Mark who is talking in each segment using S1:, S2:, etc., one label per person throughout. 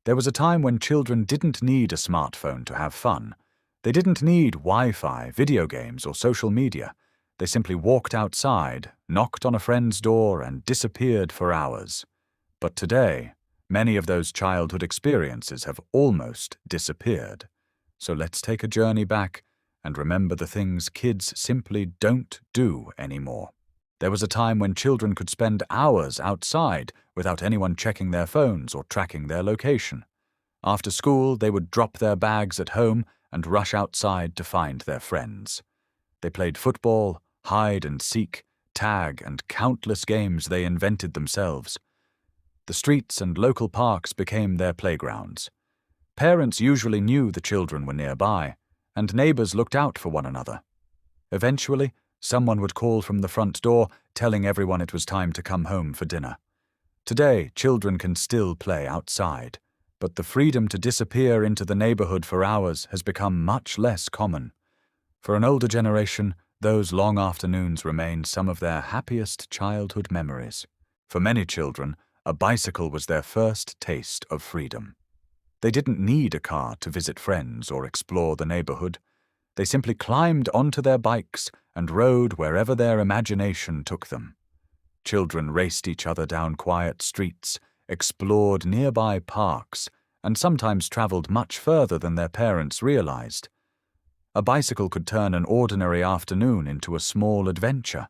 S1: There was a time when children didn't need a smartphone to have fun. They didn't need Wi-Fi, video games, or social media. They simply walked outside, knocked on a friend's door, and disappeared for hours. But today, many of those childhood experiences have almost disappeared. So let's take a journey back and remember the things kids simply don't do anymore. There was a time when children could spend hours outside without anyone checking their phones or tracking their location. After school, they would drop their bags at home and rush outside to find their friends. They played football, hide and seek, tag, and countless games they invented themselves. The streets and local parks became their playgrounds. Parents usually knew the children were nearby, and neighbors looked out for one another. Eventually, someone would call from the front door, telling everyone it was time to come home for dinner. Today, children can still play outside, but the freedom to disappear into the neighborhood for hours has become much less common. For an older generation, those long afternoons remain some of their happiest childhood memories. For many children, a bicycle was their first taste of freedom. They didn't need a car to visit friends or explore the neighborhood. They simply climbed onto their bikes and rode wherever their imagination took them. Children raced each other down quiet streets, explored nearby parks, and sometimes traveled much further than their parents realized. A bicycle could turn an ordinary afternoon into a small adventure.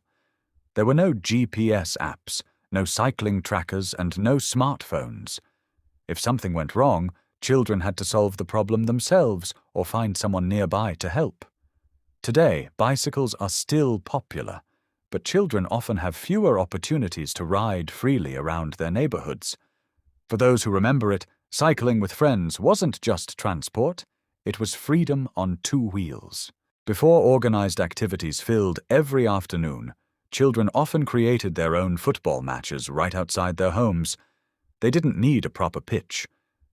S1: There were no GPS apps, no cycling trackers, and no smartphones. If something went wrong, children had to solve the problem themselves or find someone nearby to help. Today, bicycles are still popular, but children often have fewer opportunities to ride freely around their neighborhoods. For those who remember it, cycling with friends wasn't just transport, it was freedom on two wheels. Before organized activities filled every afternoon, children often created their own football matches right outside their homes. They didn't need a proper pitch.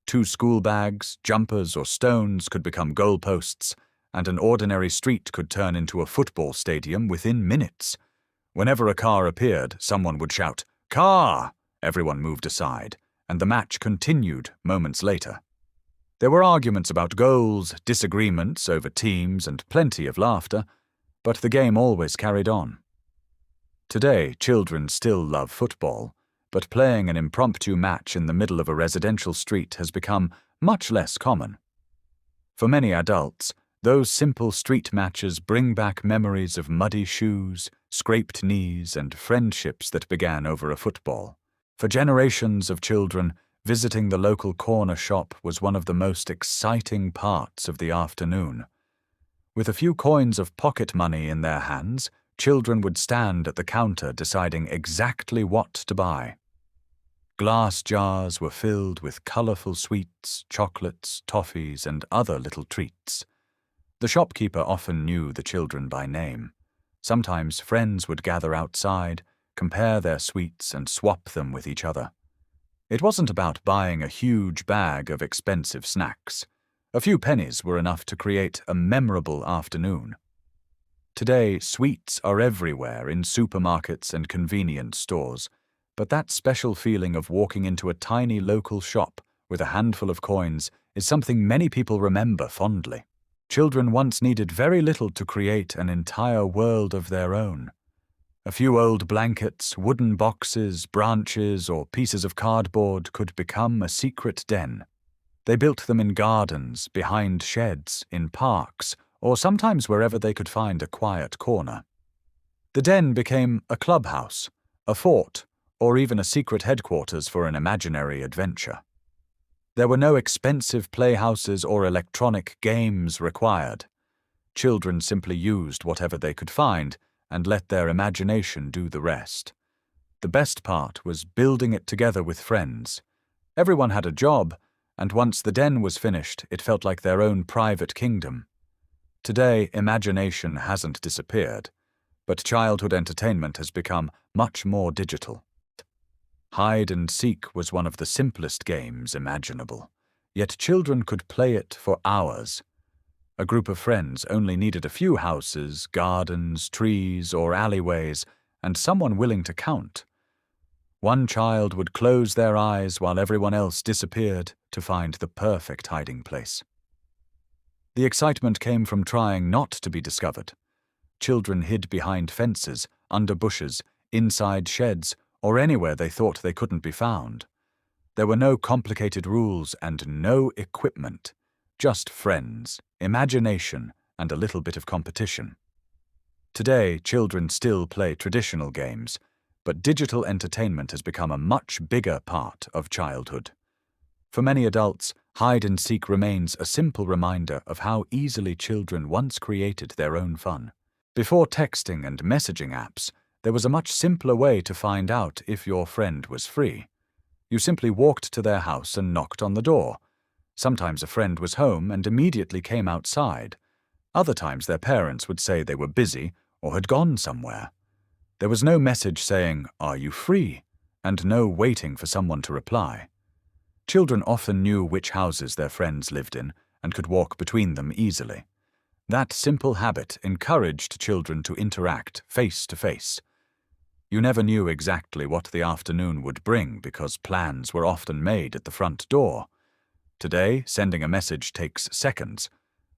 S1: 2 school bags, jumpers, or stones could become goalposts, and an ordinary street could turn into a football stadium within minutes. Whenever a car appeared, someone would shout, "Car!" Everyone moved aside, and the match continued moments later. There were arguments about goals, disagreements over teams, and plenty of laughter, but the game always carried on. Today, children still love football, but playing an impromptu match in the middle of a residential street has become much less common. For many adults, those simple street matches bring back memories of muddy shoes, scraped knees, and friendships that began over a football. For generations of children, visiting the local corner shop was one of the most exciting parts of the afternoon. With a few coins of pocket money in their hands, children would stand at the counter deciding exactly what to buy. Glass jars were filled with colorful sweets, chocolates, toffees, and other little treats. The shopkeeper often knew the children by name. Sometimes friends would gather outside, compare their sweets, and swap them with each other. It wasn't about buying a huge bag of expensive snacks. A few pennies were enough to create a memorable afternoon. Today, sweets are everywhere in supermarkets and convenience stores, but that special feeling of walking into a tiny local shop with a handful of coins is something many people remember fondly. Children once needed very little to create an entire world of their own. A few old blankets, wooden boxes, branches, or pieces of cardboard could become a secret den. They built them in gardens, behind sheds, in parks, or sometimes wherever they could find a quiet corner. The den became a clubhouse, a fort, or even a secret headquarters for an imaginary adventure. There were no expensive playhouses or electronic games required. Children simply used whatever they could find and let their imagination do the rest. The best part was building it together with friends. Everyone had a job, and once the den was finished, it felt like their own private kingdom. Today, imagination hasn't disappeared, but childhood entertainment has become much more digital. Hide and seek was one of the simplest games imaginable, yet children could play it for hours. A group of friends only needed a few houses, gardens, trees, or alleyways, and someone willing to count. One child would close their eyes while everyone else disappeared, to find the perfect hiding place. The excitement came from trying not to be discovered. Children hid behind fences, under bushes, inside sheds, or anywhere they thought they couldn't be found. There were no complicated rules and no equipment, just friends, imagination, and a little bit of competition. Today, children still play traditional games, but digital entertainment has become a much bigger part of childhood. For many adults, hide-and-seek remains a simple reminder of how easily children once created their own fun. Before texting and messaging apps, there was a much simpler way to find out if your friend was free. You simply walked to their house and knocked on the door. Sometimes a friend was home and immediately came outside. Other times their parents would say they were busy or had gone somewhere. There was no message saying, "Are you free?" and no waiting for someone to reply. Children often knew which houses their friends lived in and could walk between them easily. That simple habit encouraged children to interact face to face. You never knew exactly what the afternoon would bring because plans were often made at the front door. Today, sending a message takes seconds,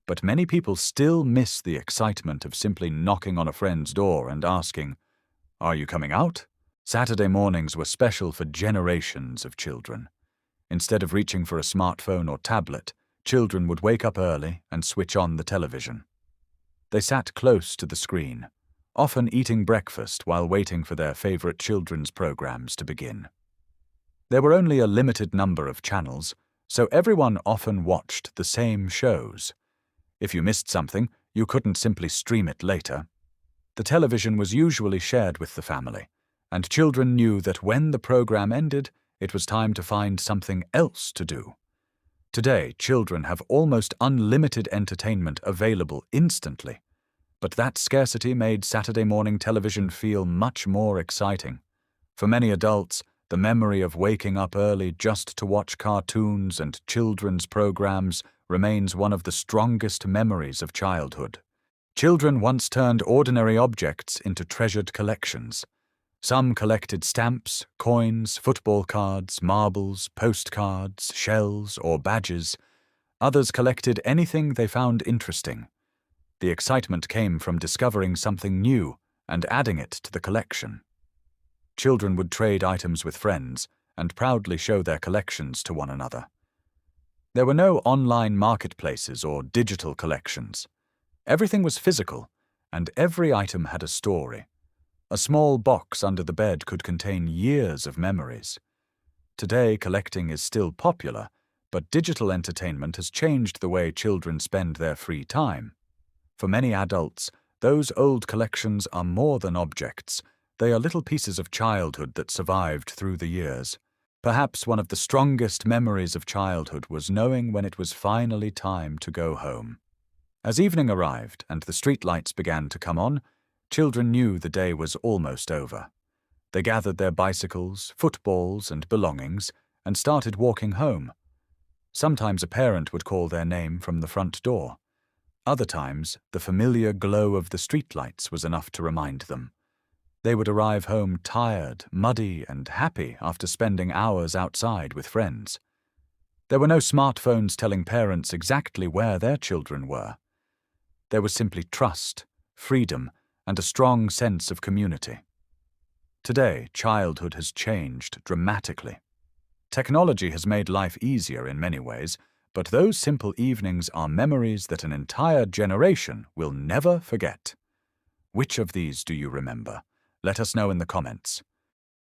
S1: but many people still miss the excitement of simply knocking on a friend's door and asking, "Are you coming out?" Saturday mornings were special for generations of children. Instead of reaching for a smartphone or tablet, children would wake up early and switch on the television. They sat close to the screen, often eating breakfast while waiting for their favorite children's programs to begin. There were only a limited number of channels, so everyone often watched the same shows. If you missed something, you couldn't simply stream it later. The television was usually shared with the family, and children knew that when the program ended, it was time to find something else to do. Today, children have almost unlimited entertainment available instantly, but that scarcity made Saturday morning television feel much more exciting. For many adults, the memory of waking up early just to watch cartoons and children's programs remains one of the strongest memories of childhood. Children once turned ordinary objects into treasured collections. Some collected stamps, coins, football cards, marbles, postcards, shells, or badges. Others collected anything they found interesting. The excitement came from discovering something new and adding it to the collection. Children would trade items with friends and proudly show their collections to one another. There were no online marketplaces or digital collections. Everything was physical, and every item had a story. A small box under the bed could contain years of memories. Today, collecting is still popular, but digital entertainment has changed the way children spend their free time. For many adults, those old collections are more than objects. They are little pieces of childhood that survived through the years. Perhaps one of the strongest memories of childhood was knowing when it was finally time to go home. As evening arrived and the streetlights began to come on, children knew the day was almost over. They gathered their bicycles, footballs, and belongings and started walking home. Sometimes a parent would call their name from the front door. Other times, the familiar glow of the streetlights was enough to remind them. They would arrive home tired, muddy, and happy after spending hours outside with friends. There were no smartphones telling parents exactly where their children were. There was simply trust, freedom, and a strong sense of community. Today, childhood has changed dramatically. Technology has made life easier in many ways, but those simple evenings are memories that an entire generation will never forget. Which of these do you remember? Let us know in the comments.